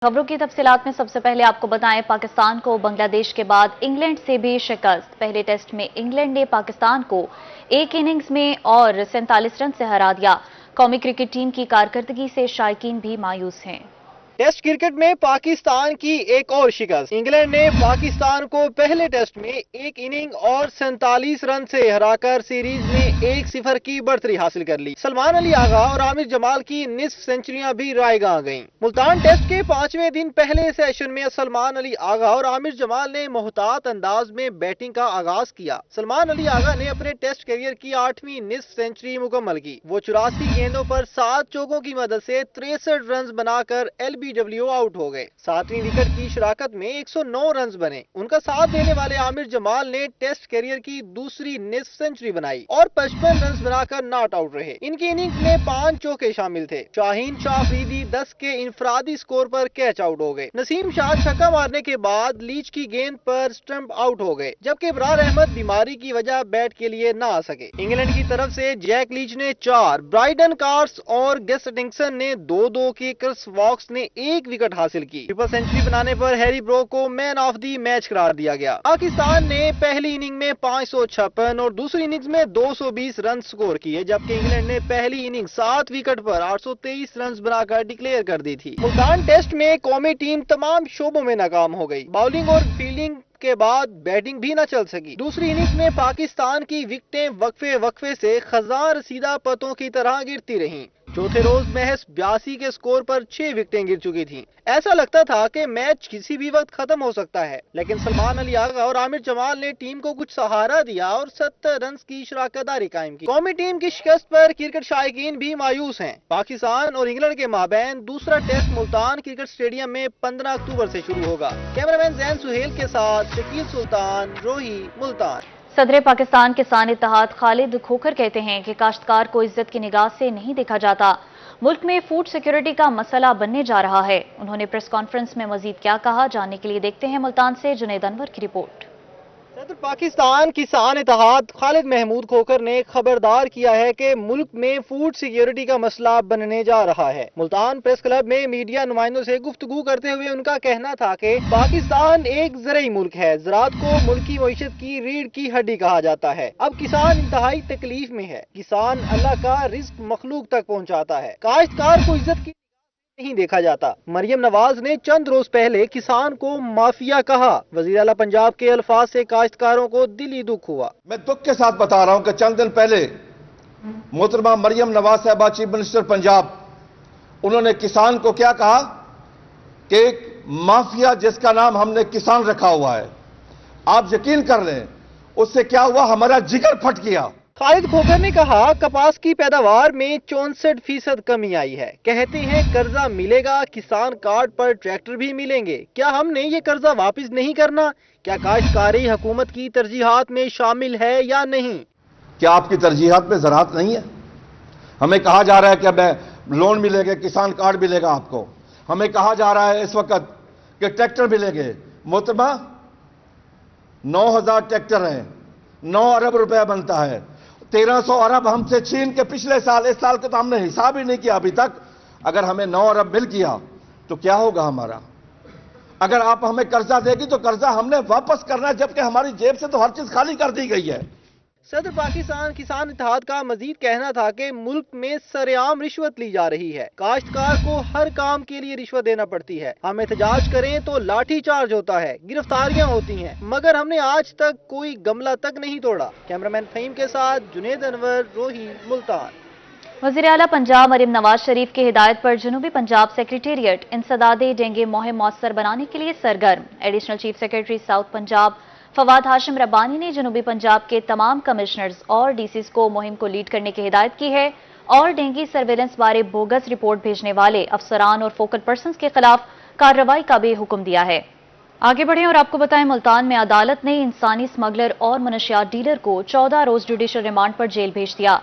खबरों की तफसीलात में सबसे पहले आपको बताएं, पाकिस्तान को बांग्लादेश के बाद इंग्लैंड से भी शिकस्त। पहले टेस्ट में इंग्लैंड ने पाकिस्तान को एक इनिंग्स में और 47 रन से हरा दिया। कौमी क्रिकेट टीम की कारकर्दगी से शायकीन भी मायूस हैं। टेस्ट क्रिकेट में पाकिस्तान की एक और शिकस्त। इंग्लैंड ने पाकिस्तान को पहले टेस्ट में एक इनिंग और 47 रन से हराकर सीरीज में 1-0 की बढ़तरी हासिल कर ली। सलमान अली आगा और आमिर जमाल की निस्फ सेंचुरियां भी रायगां आ गईं। मुल्तान टेस्ट के 5वें दिन पहले सेशन में सलमान अली आगा और आमिर जमाल ने मोहतात अंदाज में बैटिंग का आगाज किया। सलमान अली आगा ने अपने टेस्ट करियर की 8वीं निस्फ सेंचुरी मुकम्मल की। वो 84 गेंदों पर 7 चौकों की मदद से 63 रन बनाकर LBW आउट हो गए। 7वीं विकेट की शराकत में 109 रन बने। उनका साथ देने वाले आमिर जमाल ने टेस्ट करियर की दूसरी निस्फ सेंचुरी बनाई और 55 रन बनाकर नॉट आउट रहे। इनकी इनिंग्स में 5 चौके शामिल थे। शाहीन शाह अफरीदी 10 के इंफरादी स्कोर पर कैच आउट हो गए। नसीम शाह छक्का मारने के बाद लीच की गेंद पर स्टंप आउट हो गए, जबकि इब्रार अहमद बीमारी की वजह बैट के लिए न आ सके। इंग्लैंड की तरफ से जैक लीच ने 4, ब्राइडन कार्स और गेस हटिंगसन ने 2-2 की, क्रिस वॉक्स ने 1 विकेट हासिल की। ट्रिपल सेंचुरी बनाने पर हैरी ब्रोक को मैन ऑफ द मैच करार दिया गया। पाकिस्तान ने पहली इनिंग में 556 और दूसरी इनिंग्स में 220 रन स्कोर किए, जबकि इंग्लैंड ने पहली इनिंग 7 विकेट पर 823 रन बनाकर डिक्लेयर कर दी थी। मुल्तान टेस्ट में कौमी टीम तमाम शोबों में नाकाम हो गई। बॉलिंग और फील्डिंग के बाद बैटिंग भी न चल सकी। दूसरी इनिंग्स में पाकिस्तान की विकेटें वक्फे से खजां रसीदा पतों की तरह गिरती रहीं। चौथे रोज महज 82 के स्कोर पर 6 विकेटें गिर चुकी थीं। ऐसा लगता था कि मैच किसी भी वक्त खत्म हो सकता है, लेकिन सलमान अली आगा और आमिर जमाल ने टीम को कुछ सहारा दिया और 70 रन की शराकतदारी कायम की। कौमी टीम की शिकस्त पर क्रिकेट शायकीन भी मायूस हैं। पाकिस्तान और इंग्लैंड के माबैन दूसरा टेस्ट मुल्तान क्रिकेट स्टेडियम में 15 अक्टूबर से शुरू होगा। कैमरामैन जैन सुहेल के साथ शकील सुल्तान, रोही, मुल्तान। सदर पाकिस्तान किसान इत्तेहाद खालिद खोखर कहते हैं कि काश्तकार को इज्जत की निगाह से नहीं देखा जाता। मुल्क में फूड सिक्योरिटी का मसला बनने जा रहा है। उन्होंने प्रेस कॉन्फ्रेंस में मजीद क्या कहा, जानने के लिए देखते हैं मुल्तान से जुनैद अनवर की रिपोर्ट। सदर पाकिस्तान किसान इत्तेहाद खालिद महमूद खोखर ने खबरदार किया है कि मुल्क में फूड सिक्योरिटी का मसला बनने जा रहा है। मुल्तान प्रेस क्लब में मीडिया नुमाइंदों से गुफ्तगू करते हुए उनका कहना था कि पाकिस्तान एक ज़राई मुल्क है। ज़राअत को मुल्क की मईशत की रीढ़ की हड्डी कहा जाता है। अब किसान इंतहाई तकलीफ में है। किसान अल्लाह का रिज्क मखलूक तक पहुँचाता है। काश्तकार को इज्जत की नहीं देखा जाता। मरियम नवाज ने चंद रोज पहले किसान को माफिया कहा। वजीर आला पंजाब के अल्फाज से काश्तकारों को दिली दुख हुआ। मैं दुख के साथ बता रहा हूं कि चंद दिन पहले मोहतरमा मरियम नवाज साहबा चीफ मिनिस्टर पंजाब, उन्होंने किसान को क्या कहा कि एक माफिया जिसका नाम हमने किसान रखा हुआ है। आप यकीन कर लें उससे क्या हुआ, हमारा जिगर फट गया। खालिद खोखर ने कहा कपास की पैदावार में 64% कमी आई है। कहते हैं कर्जा मिलेगा, किसान कार्ड पर ट्रैक्टर भी मिलेंगे। क्या हमने ये कर्जा वापस नहीं करना? क्या काश्तकारी हुकूमत की तरजीहात में शामिल है या नहीं? क्या आपकी तरजीहात में ज़राअत नहीं है? हमें कहा जा रहा है कि अब लोन मिलेंगे, किसान कार्ड मिलेगा आपको। हमें कहा जा रहा है इस वक्त कि ट्रैक्टर मिलेंगे। मोहतरमा 9000 ट्रैक्टर हैं, 9 अरब रुपया बनता है। 1300 अरब हमसे छीन के पिछले साल, इस साल का तो हमने हिसाब ही नहीं किया अभी तक। अगर हमें 9 अरब मिल गया तो क्या होगा हमारा? अगर आप हमें कर्जा देगी तो कर्जा हमने वापस करना है, जबकि हमारी जेब से तो हर चीज खाली कर दी गई है। सदर पाकिस्तान किसान इत्तेहाद का मजीद कहना था कि मुल्क में सरेआम रिश्वत ली जा रही है। काश्तकार को हर काम के लिए रिश्वत देना पड़ती है। हम एहतजाज करें तो लाठी चार्ज होता है, गिरफ्तारियां होती हैं, मगर हमने आज तक कोई गमला तक नहीं तोड़ा। कैमरामैन फहीम के साथ जुनैद अनवर, रोही, मुल्तान। वज़ीर आला पंजाब मरियम नवाज शरीफ की हिदायत पर जनूबी पंजाब सेक्रेटेरिएट इंसदादे डेंगू मुहिम मौसर बनाने के लिए सरगर्म। Additional chief secretary south Punjab Fawad Hashim Rabbani ने जनूबी पंजाब के तमाम कमिश्नर्स और डीसीज को मुहिम को लीड करने की हिदायत की है और डेंगू सर्वेलेंस बारे बोगस रिपोर्ट भेजने वाले अफसरान और फोकल पर्सन्स के खिलाफ कार्रवाई का भी हुक्म दिया है। आगे बढ़ें और आपको बताएं, मुल्तान में अदालत ने इंसानी स्मगलर और मनशियात डीलर को 14 रोज जुडिशल रिमांड पर जेल भेज दिया।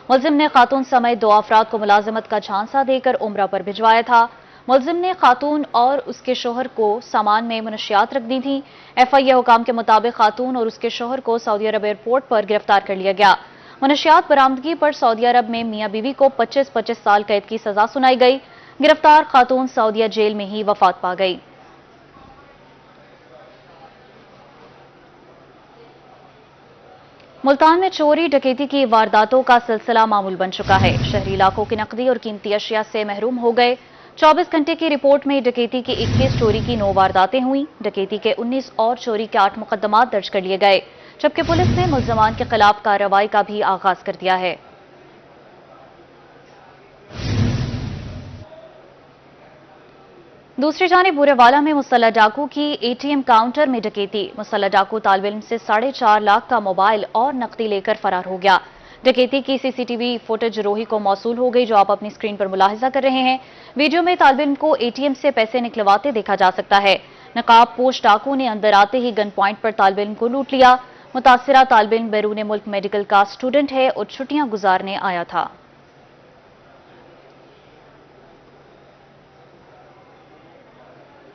मुलजिम ने खातून समेत 2 अफराद को मुलाजमत का झांसा देकर उम्रा पर भिजवाया था। मुलजिम ने खातून और उसके शोहर को सामान में मनशियात रख दी थी। FIA हुकाम के मुताबिक खातून और उसके शोहर को सऊदी अरब एयरपोर्ट पर गिरफ्तार कर लिया गया। मनशियात बरामदगी पर सऊदी अरब में मियां बीवी को 25-25 साल कैद की सजा सुनाई गई। गिरफ्तार खातून सऊदीया जेल में ही वफात पा गई। मुल्तान में चोरी डकैती की वारदातों का सिलसिला मामूल बन चुका है। शहरी इलाकों की नकदी और कीमती अशिया से महरूम हो गए। 24 घंटे की रिपोर्ट में डकैती की 21, चोरी की 9 वारदातें हुई। डकैती के 19 और चोरी के 8 मुकदमात दर्ज कर लिए गए, जबकि पुलिस ने मुल्जमान के खिलाफ कार्रवाई का भी आगाज कर दिया है। दूसरी जानिब बुरेवाला में मुसल्लह डाकू की एटीएम काउंटर में डकैती। मुसल्लह डाकू तालिब इल्म से 4.5 लाख का मोबाइल और नकदी लेकर फरार हो गया। डकैती की सीसीटीवी फुटेज रोही को मौसूल हो गई, जो आप अपनी स्क्रीन पर मुलाहिजा कर रहे हैं। वीडियो में तालिब इल्म को एटीएम से पैसे निकलवाते देखा जा सकता है। नकाब पोश डाकू ने अंदर आते ही गन पॉइंट पर तालिब इल्म को लूट लिया। मुतासिरा तालिब इल्म बैरून मुल्क मेडिकल का स्टूडेंट है और छुट्टियां गुजारने आया था।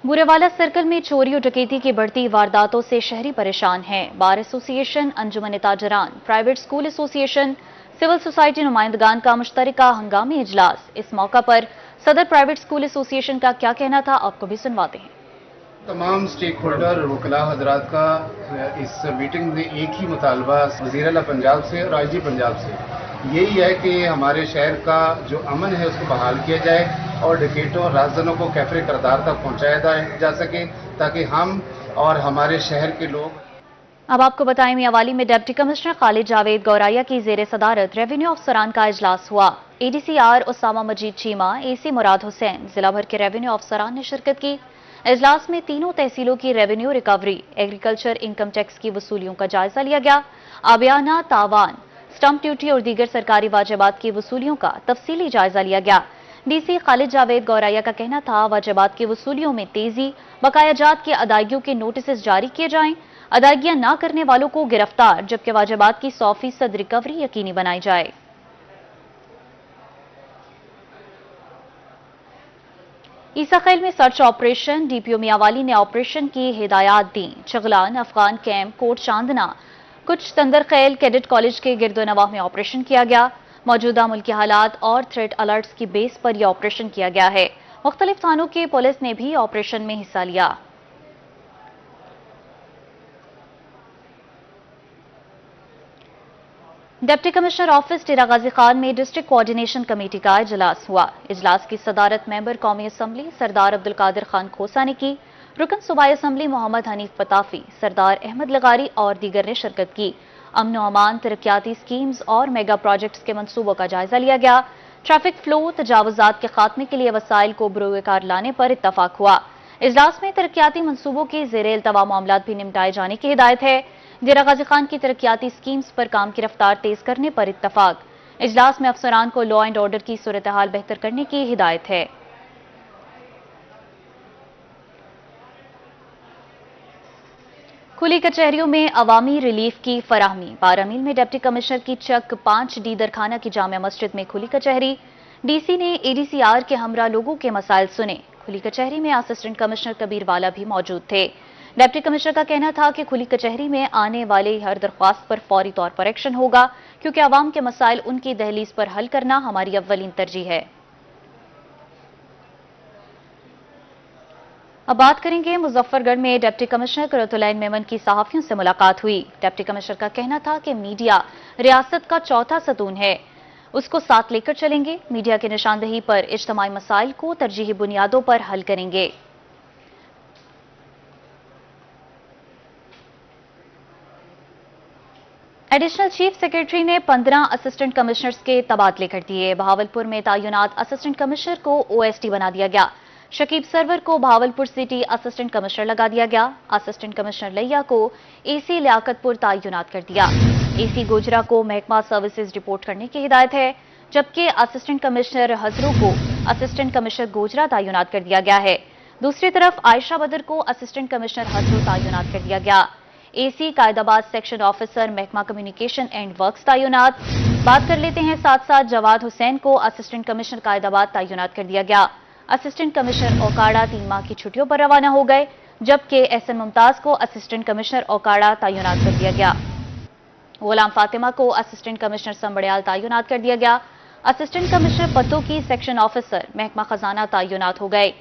बुरेवाला सर्कल में चोरी और डकैती की बढ़ती वारदातों से शहरी परेशान हैं। बार एसोसिएशन, अंजुमन ताजरान, private school association, civil society नुमाइंदगान का मुश्तरका हंगामी इजलास। इस मौका पर सदर प्राइवेट स्कूल एसोसिएशन का क्या कहना था, आपको भी सुनवाते हैं। तमाम स्टेक होल्डर और वकला हजरात का इस मीटिंग में एक ही मुतालबा वज़ीर आला पंजाब से और आईजी पंजाब से यही है कि हमारे शहर का जो अमन है उसको बहाल किया जाए और डकैतों और राजदनों को कैफरे करदार तक पहुंचाया जा सके, ताकि हम और हमारे शहर के लोग। अब आपको बताएं, मियांवाली में डिप्टी कमिश्नर खालिद जावेद गौराया की जेर सदारत रेवेन्यू अफसरान का इजलास हुआ। एडीसीआर उसामा मजीद चीमा, एसी मुराद हुसैन, जिला भर के रेवेन्यू अफसरान ने शिरकत की। इजलास में तीनों तहसीलों की revenue recovery, agriculture income tax की वसूलियों का जायजा लिया गया। आबियाना, तावान, स्टंप ड्यूटी और दीगर सरकारी वाजिबात की वसूलियों का तफसीली जायजा लिया गया। डीसी खालिद जावेद गौराया का कहना था, वाजिबात की वसूलियों में तेजी, बकायाजात की अदायगियों के नोटिस जारी किए जाएं, अदायगियां न करने वालों को गिरफ्तार, जबकि वाजिबात की 100% रिकवरी यकीनी बनाई जाए। ईसाखेल में सर्च ऑपरेशन, डीपीओ मियांवाली ने ऑपरेशन की हिदायत दी। चगलान, अफगान कैंप, कोट चांदना, कुछ तंदरखेल कैडेट कॉलेज के गिरदोनवाह में ऑपरेशन किया गया। मौजूदा मुल्की हालात और थ्रेट अलर्ट्स की बेस पर यह ऑपरेशन किया गया है। मुख्तलिफ थानों की पुलिस ने भी ऑपरेशन में हिस्सा लिया। डिप्टी कमिश्नर ऑफिस डेरा गाजी खान में डिस्ट्रिक्ट कोऑर्डिनेशन कमेटी का इजलास हुआ। इजलास की सदारत मेंबर कौमी असम्बली सरदार अब्दुल कादिर खान खोसा ने की। रुकन सूबाई असम्बली मोहम्मद हनीफ पताफी, सरदार अहमद लगारी और दीगर ने शिरकत की। अमन व अमान, तरक्याती स्कीम्स और मेगा प्रोजेक्ट्स के मंसूबों का जायजा लिया गया। ट्रैफिक फ्लो, तजावुजात के खात्मे के लिए वसाइल को बरूएकार लाने पर इत्तफाक हुआ। इजलास में तरक्याती मंसूबों के ज़ेरे इल्तवा मामलात भी निपटाए जाने की हिदायत है। डेरा गाजी खान की तरक्याती स्कीम्स पर काम की रफ्तार तेज करने पर इत्तफाक। इजलास में अफसरान को लॉ एंड ऑर्डर की सूरत हाल बेहतर करने की हिदायत है। खुली कचहरियों में अवामी रिलीफ की फराहमी। बारामील में डिप्टी कमिश्नर की चक 5 डी दरखाना की जामिया मस्जिद में खुली कचहरी। डीसी ने एडीसीआर के हमरा लोगों के मसाइल सुने। खुली कचहरी में असिस्टेंट कमिश्नर कबीर वाला भी मौजूद थे। डिप्टी कमिश्नर का कहना था कि खुली कचहरी में आने वाले हर दरख्वास्त पर फौरी तौर पर एक्शन होगा, क्योंकि आवाम के मसाइल उनकी दहलीज पर हल करना हमारी अव्वलीन तरजीह है। अब बात करेंगे, मुजफ्फरगढ़ में डिप्टी कमिश्नर कुरतुलैन मेमन की सहाफियों से मुलाकात हुई। डिप्टी कमिश्नर का कहना था कि मीडिया रियासत का चौथा सतून है, उसको साथ लेकर चलेंगे। मीडिया की निशानदही पर इज्तिमाई मसाइल को तरजीही बुनियादों पर हल करेंगे। एडिशनल चीफ सेक्रेटरी ने 15 असिस्टेंट कमिश्नर्स के तबादले कर दिए। बहावलपुर में तैनात असिस्टेंट कमिश्नर को ओएसडी बना दिया गया। शकीब सरवर को बहावलपुर सिटी असिस्टेंट कमिश्नर लगा दिया गया। असिस्टेंट कमिश्नर लिया को एसी लियाकतपुर तैनात कर दिया। एसी गोजरा को महकमा सर्विसेज रिपोर्ट करने की हिदायत है, जबकि असिस्टेंट कमिश्नर हजरू को असिस्टेंट कमिश्नर गोजरा तैनात कर दिया गया है। दूसरी तरफ आयशा बदर को असिस्टेंट कमिश्नर हजरू तैनात कर दिया गया। एसी कायदाबाद सेक्शन ऑफिसर महकमा कम्युनिकेशन एंड वर्क्स तैनात। बात कर लेते हैं साथ साथ जवाद हुसैन को असिस्टेंट कमिश्नर कायदाबाद तैनात कर दिया गया। असिस्टेंट कमिश्नर ओकाड़ा 3 माह की छुट्टियों पर रवाना हो गए, जबकि एसएन मुमताज को असिस्टेंट कमिश्नर ओकाड़ा तैनात कर दिया गया। गुलाम फातिमा को असिस्टेंट कमिश्नर संबड़ियाल तैनात कर दिया गया। असिस्टेंट कमिश्नर पदों की सेक्शन ऑफिसर महकमा खजाना तैनात हो गए।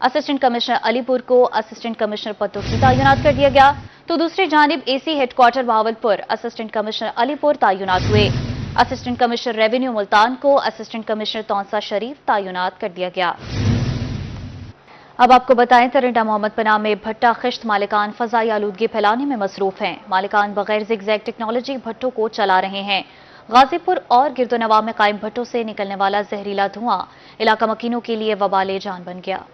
असिस्टेंट कमिश्नर अलीपुर को असिस्टेंट कमिश्नर पदों की तैनात कर दिया गया, तो दूसरी जानिब AC headquarter Bahawalpur assistant commissioner Alipur तैनात हुए। असिस्टेंट कमिश्नर रेवेन्यू मुल्तान को असिस्टेंट कमिश्नर तौंसा शरीफ तैनात कर दिया गया। अब आपको बताएं, तरंडा मोहम्मद पनाह में भट्टा खिश्त मालिकान फजाई आलूदगी फैलाने में मसरूफ हैं। मालिकान बगैर जिगजैग टेक्नोलॉजी भट्टों को चला रहे हैं। गाजीपुर और गिरदोनवा में कायम भट्टों से निकलने वाला जहरीला धुआं इलाका मकीनों के लिए वबाले जान बन गया।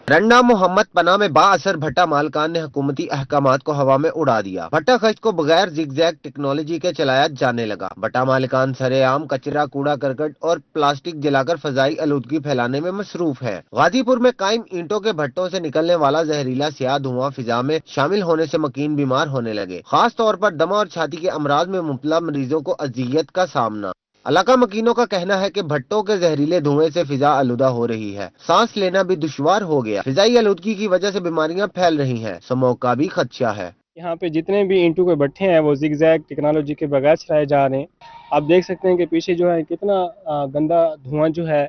रंडा मोहम्मद पनाह में बाअसर भट्टा मालकान ने हुकूमती अहकामात को हवा में उड़ा दिया। भट्टा खश्त को बगैर जिगजैग टेक्नोलॉजी के चलाया जाने लगा। भट्टा मालिकान सरेआम कचरा, कूड़ा करकट और प्लास्टिक जलाकर फजाई आलूदगी फैलाने में मसरूफ है। गाजीपुर में कायम ईंटों के भट्टों से निकलने वाला जहरीला स्याह धुआं फिजा में शामिल होने से मकीन बीमार होने लगे। खास तौर पर दमा और छाती के अमराज में मुब्तला मरीजों को अजियत का सामना। इलाका मकीनों का कहना है कि भट्टों के जहरीले धुएं से फिजा आलूदा हो रही है, सांस लेना भी दुश्वार हो गया। फिजाई आलूदगी की वजह से बीमारियां फैल रही हैं, स्मोक का भी खदशा है। यहाँ पे जितने भी ईंटों के भट्टे हैं वो जिगजैग टेक्नोलॉजी के बगैर चलाए जा रहे हैं। आप देख सकते हैं कि पीछे जो है कितना गंदा धुआं जो है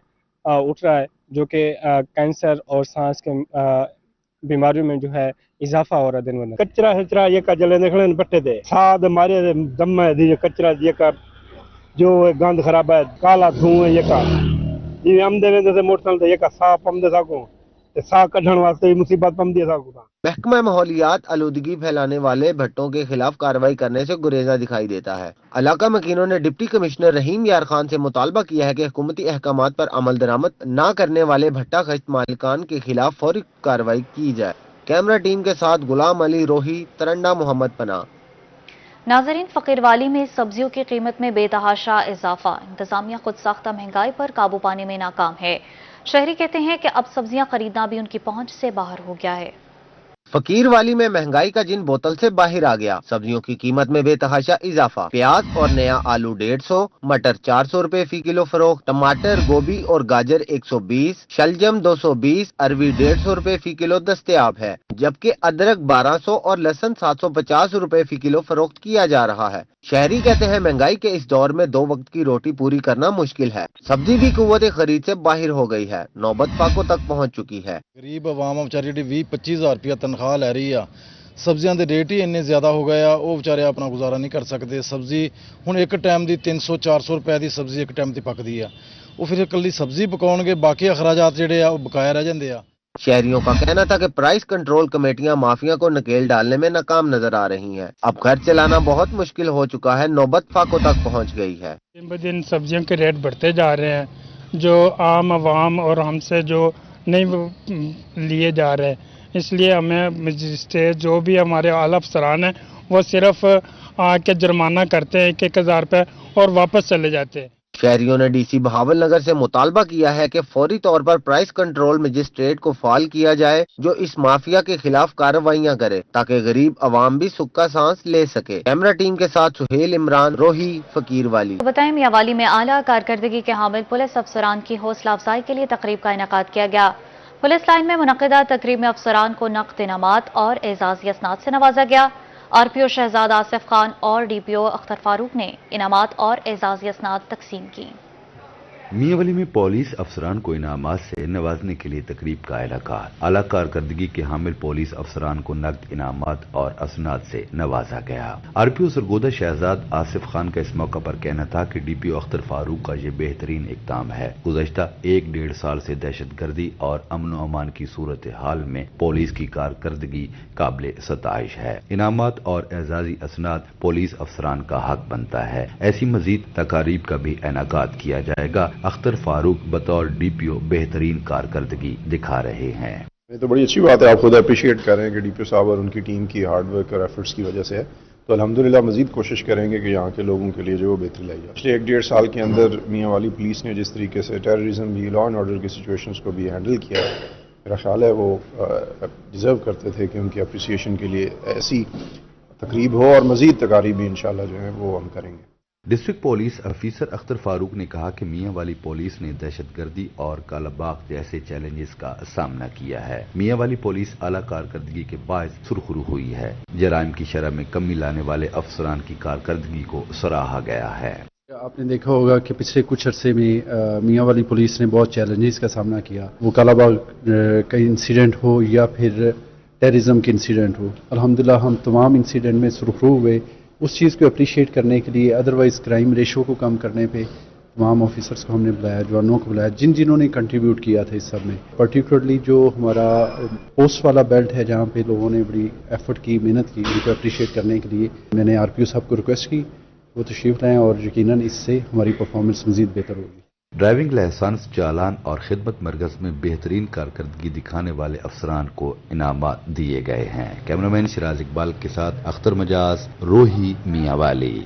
उठ रहा है, जो कि कैंसर और सांस के बीमारियों में जो है इजाफा हो रहा है दिन ब दिन। कचरा हिचरा ये का जले निकले भट्टे थे साद मारे दम है कचरा ये का जो गंद खराब है काला धुआं ये का जी आमदे वेंदे मोटरसाइकिल ये का साफ पमदे साको ते सा कढण वास्ते मुसीबत पमदे साको। महकमा माहौलियात आलूदगी फैलाने वाले भट्टों के खिलाफ कार्रवाई करने से गुरेजा दिखाई देता है। इलाका मकीनों ने डिप्टी कमिश्नर रहीम यार खान से मुतालबा किया है कि हुकूमती अहकामात पर अमल दरामद न करने वाले भट्टा खश्त मालिकान के खिलाफ फौरी कार्रवाई की जाए। कैमरा टीम के साथ गुलाम अली रोही, तरंडा मोहम्मद पनाह। नाजरीन, फकीरवाली में सब्जियों की कीमत में बेतहाशा इजाफा। इंतजामिया खुद साख्ता महंगाई पर काबू पाने में नाकाम है। शहरी कहते हैं कि अब सब्जियां खरीदना भी उनकी पहुंच से बाहर हो गया है। फकीरवाली में महंगाई का जिन बोतल से बाहर आ गया। सब्जियों की कीमत में बेतहाशा इजाफा। प्याज और नया आलू 150, मटर 400 रुपए फी किलो फरोख्त, टमाटर, गोभी और गाजर 120, शलजम 220, अरवी 150 रुपए फी किलो दस्तयाब है, जबकि अदरक 1200 और लहसुन 750 रुपए फी किलो फरोख्त किया जा रहा है। शहरी कहते हैं महंगाई के इस दौर में 2 वक्त की रोटी पूरी करना मुश्किल है। सब्जी भी कुव्वत खरीद से बाहर हो गई है, नौबत फाकों तक पहुंच चुकी है। गरीब आवाम बेचारी 20-25 हज़ार रुपया तनख्वाह लै रही आ, सब्जियां के रेट ही इन्ने ज्यादा हो गए आ, वो बेचारे अपना गुजारा नहीं कर सकते। सब्जी हुण एक टाइम की 300-400 रुपए की सब्जी एक टाइम की पकदी आ, वो फिर कल्ली सब्जी पकाउणगे, बाकी अखराजात जिहड़े आ वो बकाया रह जांदे आ। शहरियों का कहना था कि प्राइस कंट्रोल कमेटियां माफिया को नकेल डालने में नाकाम नजर आ रही हैं। अब घर चलाना बहुत मुश्किल हो चुका है, नौबत फाकों तक पहुंच गई है। दिन ब दिन सब्जियों के रेट बढ़ते जा रहे हैं, जो आम आवाम और हमसे जो नहीं लिए जा रहे हैं, इसलिए हमें मजिस्ट्रेट जो भी हमारे आला अफसरान हैं वो सिर्फ आके जुर्माना करते हैं 1,000 रुपये और वापस चले जाते हैं। शहरियों ने डीसी बहावल नगर से मुतालबा किया है कि फौरी तौर पर प्राइस कंट्रोल मजिस्ट्रेट को फाल किया जाए, जो इस माफिया के खिलाफ कार्रवाइयां करे ताकि गरीब अवाम भी सुख का सांस ले सके। कैमरा टीम के साथ सुहेल इमरान, रोही, फकीरवाली। बताएं, मियावाली में आला कारकर्दगी के हामिल पुलिस अफसरान की हौसला अफजाई के लिए तकरीब का इनेकाद किया गया। पुलिस लाइन में मुनक्किदा तकरीब में अफसरान को नक़द इनामात और एजाज़ी असनाद से नवाजा गया। आरपीओ शहजाद आसिफ खान और डीपीओ अख्तर फारूक ने इनामात और एजाज़ी असनाद तकसीम की। मियावाली में पुलिस अफसरान को इनामात से नवाजने के लिए तकरीब का इनेकाद। आला कारकर्दगी के हामिल पुलिस अफसरान को नकद इनामात और असनाद से नवाजा गया। आरपीओ सरगोदा शहजाद आसिफ खान का इस मौका पर कहना था कि डीपीओ अख्तर फारूक का ये बेहतरीन इक़दाम है। गुज़श्ता 1-1.5 साल से दहशतगर्दी और अमन व अमान की सूरत हाल में पुलिस की कारकर्दगी काबिल सताइश है। इनामात और एजाजी असनाद पुलिस अफसरान का हक बनता है। ऐसी मजीद तकारीब का भी इनेकाद किया जाएगा। अख्तर फारूक बतौर डीपीओ बेहतरीन कारकर्दगी दिखा रहे हैं। ये तो बड़ी अच्छी बात है, आप खुद अप्रिशिएट कर रहे हैं कि डीपीओ साहब और उनकी टीम की हार्ड वर्क और एफर्ट्स की वजह से है। तो अल्हम्दुलिल्लाह मजीद कोशिश करेंगे कि यहाँ के लोगों के लिए जो बेहतरी लाई जाए। पिछले 1-1.5 साल के अंदर मियावाली पुलिस ने जिस तरीके से टेररिज्म भी, लॉ एंड ऑर्डर की सिचुएशंस को भी हैंडल किया है, मेरा ख्याल है वो डिजर्व करते थे कि उनकी अप्रिसिएशन के लिए ऐसी तकरीब हो और मजीद तकारीब भी इंशाल्लाह जो है वो हम करेंगे। District police officer Akhtar Farooq ने कहा कि मियावाली पुलिस ने दहशतगर्दी और कालाबाग जैसे चैलेंजेस का सामना किया है। मियावाली पुलिस आला कारकर्दगी के बायस सुरखरू हुई है। जराइम की शरह में कमी लाने वाले अफसरान की कारकर्दगी को सराहा गया है। आपने देखा होगा कि पिछले कुछ अरसे में मियाँ वाली पुलिस ने बहुत चैलेंजेस का सामना किया, वो कालाबाग का इंसिडेंट हो या फिर टेररिज्म के इंसिडेंट हो। अल्हम्दुलिल्लाह हम तमाम इंसिडेंट में सुरखरू हुए। उस चीज़ को अप्रिशिएट करने के लिए, अदरवाइज़ क्राइम रेशो को कम करने पे तमाम ऑफिसर्स को हमने बुलाया, जवानों को बुलाया, जिन्होंने कंट्रीब्यूट किया था इस सब में। पर्टिकुलरली जो हमारा पोस्ट वाला बेल्ट है, जहाँ पे लोगों ने बड़ी एफर्ट की, मेहनत की, उनको अप्रिशिएट करने के लिए मैंने आरपीओ साहब को रिक्वेस्ट की, वो तशरीफ लाएं और यकीनन इससे हमारी परफॉर्मेंस मज़ीद बेहतर होगी। ड्राइविंग लाइसेंस, चालान और खिदमत मरकज में बेहतरीन कारकर्दगी दिखाने वाले अफसरान को इनामात दिए गए हैं। कैमरामैन सिराज इकबाल के साथ अख्तर मजाज, रोही मियांवाली।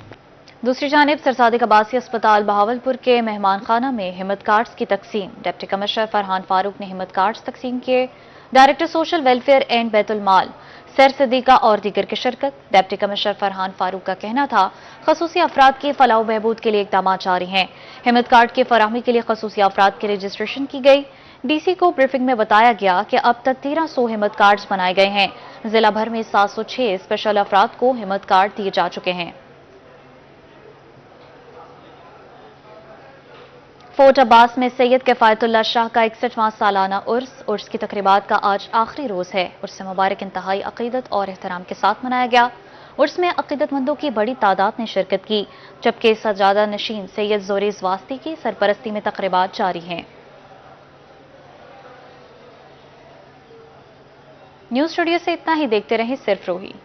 दूसरी जानिब सरसादिक अब्बासी अस्पताल बहावलपुर के मेहमान खाना में हिम्मत कार्ड्स की तकसीम। डिप्टी कमिश्नर फरहान फारूक ने हिम्मत कार्ड्स तकसीम किए। Director social welfare and Betul mall sir Siddiqa और दीगर की शिरकत। डिप्टी कमिश्नर फरहान फारूक का कहना था, खसूसी अफराद के फलाह बहबूद के लिए इकदाम जारी हैं। हिम्मत कार्ड की फराहमी के लिए खसूसी अफराद की रजिस्ट्रेशन की गई। डीसी को ब्रीफिंग में बताया गया कि अब तक 1300 हिम्मत कार्ड्स बनाए गए हैं। जिला भर में 706 स्पेशल अफराद को हिम्मत कार्ड दिए जा चुके हैं। फोर्ट अब्बास में सैयद किफायतुल्लाह शाह का 61वां सालाना उर्स की तकरीबात का आज आखिरी रोज है। उर्स मुबारक इंतहाई अकीदत और एहतराम के साथ मनाया गया। उर्स में अकीदतमंदों की बड़ी तादाद ने शिरकत की, जबकि सजादा नशीन सैयद जोरीज वास्ती की सरपरस्ती में तकरीबात जारी हैं। न्यूज स्टूडियो से इतना ही। देखते रहें सिर्फ रोही।